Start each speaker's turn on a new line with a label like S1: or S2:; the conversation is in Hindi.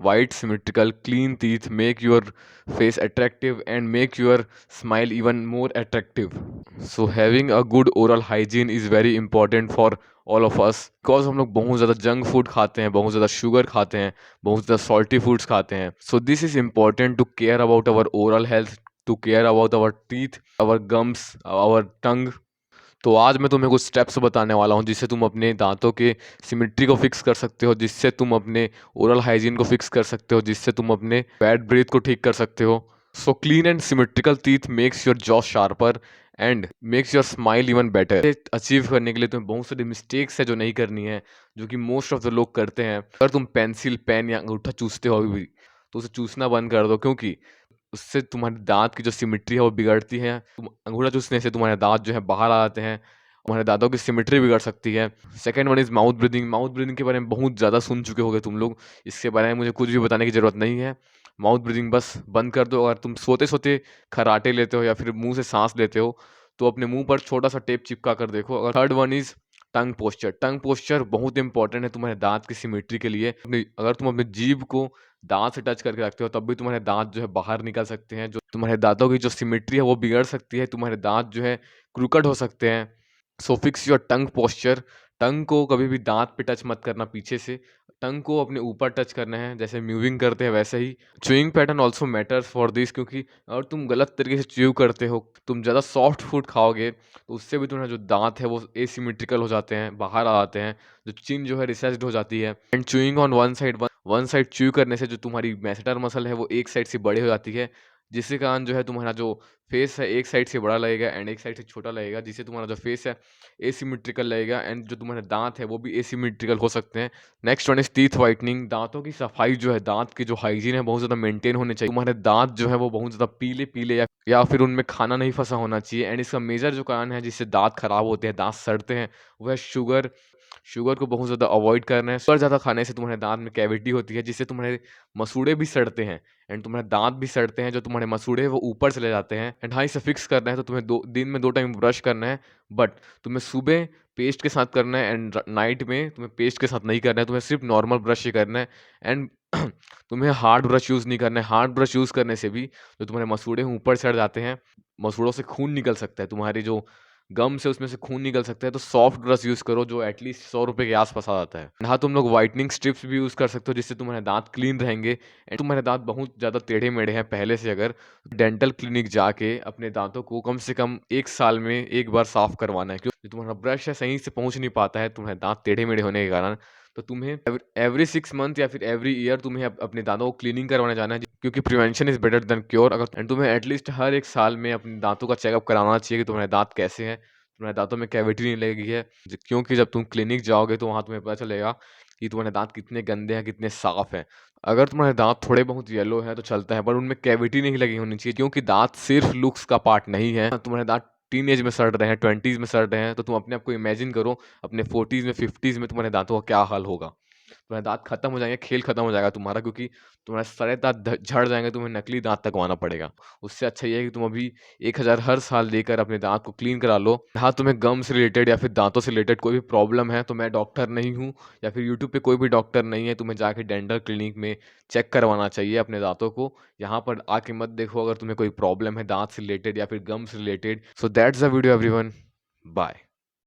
S1: white, symmetrical, clean teeth make your face attractive and make your smile even more attractive. So having a good oral hygiene is very important for all of us, because हम लोग बहुत ज़्यादा जंक फूड खाते हैं, बहुत ज़्यादा शुगर खाते हैं, बहुत ज़्यादा सॉल्टी फूड्स खाते हैं. So this is important to care about our oral health, to care about our teeth, our gums, our tongue. तो आज मैं तुम्हें कुछ स्टेप्स बताने वाला हूँ जिससे तुम अपने दांतों के सिमेट्री को फिक्स कर सकते हो, जिससे तुम अपने ओरल हाइजीन को फिक्स कर सकते हो, जिससे तुम अपने बैड ब्रीथ को ठीक कर सकते हो. So clean and symmetrical teeth makes your jaw sharper and makes your smile even better. Achieve करने के लिए तुम्हें बहुत सारी मिस्टेक्स है जो नहीं करनी है, जो कि मोस्ट ऑफ द लोग करते हैं. अगर तुम पेंसिल, पेन या अंगूठा चूसते हो अभी भी, तो उसे चूसना बंद कर दो, क्योंकि उससे तुम्हारे दांत की जो सिमेट्री है वो बिगड़ती है. तुम अंगूठा चूसने से तुम्हारे दांत जो है बाहर आ जाते हैं, तुम्हारे दांतों की सिमेट्री बिगड़ सकती है. Second one is mouth breathing. Mouth breathing के बारे में बहुत ज़्यादा सुन चुके होगे तुम लोग, इसके बारे में मुझे कुछ भी बताने की ज़रूरत नहीं है. माउथ ब्रीदिंग बस बंद कर दो. अगर तुम सोते सोते खराटे लेते हो या फिर मुंह से सांस लेते हो, तो अपने मुंह पर छोटा सा टेप चिपका कर देखो. अगर third one is tongue posture. Tongue posture बहुत इंपॉर्टेंट है तुम्हारे दांत की सिमेट्री के लिए. अगर तुम अपनी जीभ को दांत से टच करके रखते हो, तब भी तुम्हारे दांत जो है बाहर निकल सकते हैं, जो तुम्हारे दांतों की जो सिमेट्री है वो बिगड़ सकती है, तुम्हारे दांत जो है क्रूकड हो सकते हैं. So fix your tongue posture. Tongue को कभी भी दांत पे टच मत करना पीछे से, टंग को अपने ऊपर टच करना है, जैसे म्यूविंग करते हैं वैसे ही. Chewing pattern also matters for this, क्योंकि अगर तुम गलत तरीके से च्यू करते हो, तुम ज़्यादा सॉफ्ट फूड खाओगे, तो उससे भी तुम्हारा जो दांत है वो एसिमेट्रिकल हो जाते हैं, बाहर आ जाते हैं, जो चिन जो है रिसेस्ड हो जाती है. And chewing on one side chew करने से जो तुम्हारी मैसेटर मसल है वो एक साइड से बड़ी हो जाती है, जिसके कारण जो है तुम्हारा जो फेस है एक साइड से बड़ा लगेगा एंड एक साइड से छोटा लगेगा, जिससे तुम्हारा जो फेस है एसिमेट्रिकल लगेगा एंड जो तुम्हारे दांत है वो भी एसिमेट्रिकल हो सकते हैं. Next one is teeth whitening. दांतों की सफाई जो है, दांत की जो हाइजीन है बहुत ज़्यादा मेंटेन होनी चाहिए. तुम्हारे दांत जो है वो बहुत ज़्यादा पीले पीले या फिर उनमें खाना नहीं फंसा होना चाहिए. एंड इसका मेजर जो कारण है जिससे दांत खराब होते हैं, दांत सड़ते हैं, वो है शुगर. शुगर को बहुत ज़्यादा अवॉइड करना है. शुगर ज़्यादा खाने से तुम्हारे दांत में कैविटी होती है, जिससे तुम्हारे मसूड़े भी सड़ते हैं एंड तुम्हारे दांत भी सड़ते हैं. जो तुम्हारे मसूड़े हैं वो ऊपर चले जाते हैं. एंड हाँ, इसे फिक्स करना है तो तुम्हें दिन में 2 टाइम ब्रश करना है, बट तुम्हें सुबह पेस्ट के साथ करना है एंड नाइट में तुम्हें पेस्ट के साथ नहीं करना है. तुम्हें सिर्फ नॉर्मल ब्रश ही करना है. एंड तुम्हें हार्ड ब्रश यूज़ नहीं करना है. हार्ड ब्रश यूज़ करने से भी जो तुम्हारे मसूड़े हैं ऊपर चढ़ जाते हैं, मसूड़ों से खून निकल सकता है, तुम्हारी जो गम से उसमें से खून निकल सकता है. तो सॉफ्ट ब्रश यूज़ करो जो एटलीस्ट 100 रुपये के आसपास आ जाता है. हाँ, तुम लोग वाइटनिंग स्ट्रिप्स भी यूज़ कर सकते हो, जिससे तुम्हारे दांत क्लीन रहेंगे. एंड तुम्हारे दांत बहुत ज़्यादा टेढ़े मेढ़े हैं पहले से, अगर डेंटल क्लिनिक जाके अपने दांतों को कम से कम 1 साल में एक बार साफ करवाना है, क्योंकि तुम्हारा ब्रश है सही से पहुंच नहीं पाता है तुम्हारे दांत टेढ़े मेढ़े होने के कारण. तो तुम्हें एवरी 6 मंथ या फिर एवरी ईयर तुम्हें अपने दांतों को क्लीनिंग करवाने जाना है, क्योंकि prevention is better than cure. अगर एंड तुम्हें एटलीस्ट हर 1 साल में अपने दांतों का चेकअप कराना चाहिए कि तुम्हारे दांत कैसे हैं, तुम्हारे दांतों में कैविटी नहीं लगी है. क्योंकि जब तुम क्लिनिक जाओगे तो वहाँ तुम्हें पता चलेगा कि तुम्हारे दांत कितने गंदे हैं, कितने साफ हैं. अगर तुम्हारे दांत थोड़े बहुत येलो हैं तो चलता है, पर उनमें कैविटी नहीं लगी होनी चाहिए, क्योंकि दांत सिर्फ लुक्स का पार्ट नहीं है. तुम्हारे दांत टीन एज में सड़ रहे हैं, 20s में सड़ रहे हैं, तो तुम अपने आप को इमेजिन करो अपने 40s में, 50s में तुम्हारे दांतों का क्या हाल होगा. तुम्हारे दांत खत्म हो जाएंगे, खेल खत्म हो जाएगा तुम्हारा, क्योंकि तुम्हारे सारे दांत झड़ जाएंगे, तुम्हें नकली दांत तकवाना पड़ेगा. उससे अच्छा ये है कि तुम अभी 1,000 हर साल लेकर अपने दांत को क्लीन करा लो. हाँ, तुम्हें गम से रिलेटेड या फिर दांतों से रिलेटेड कोई भी प्रॉब्लम है तो मैं डॉक्टर नहीं हूँ, या फिर यूट्यूब पे कोई भी डॉक्टर नहीं है. तुम्हें जाके डेंटल क्लिनिक में चेक करवाना चाहिए अपने दांतों को. यहाँ पर आके मत देखो अगर तुम्हें कोई प्रॉब्लम है दांत से रिलेटेड या फिर गम से related. So that's the video everyone. Bye.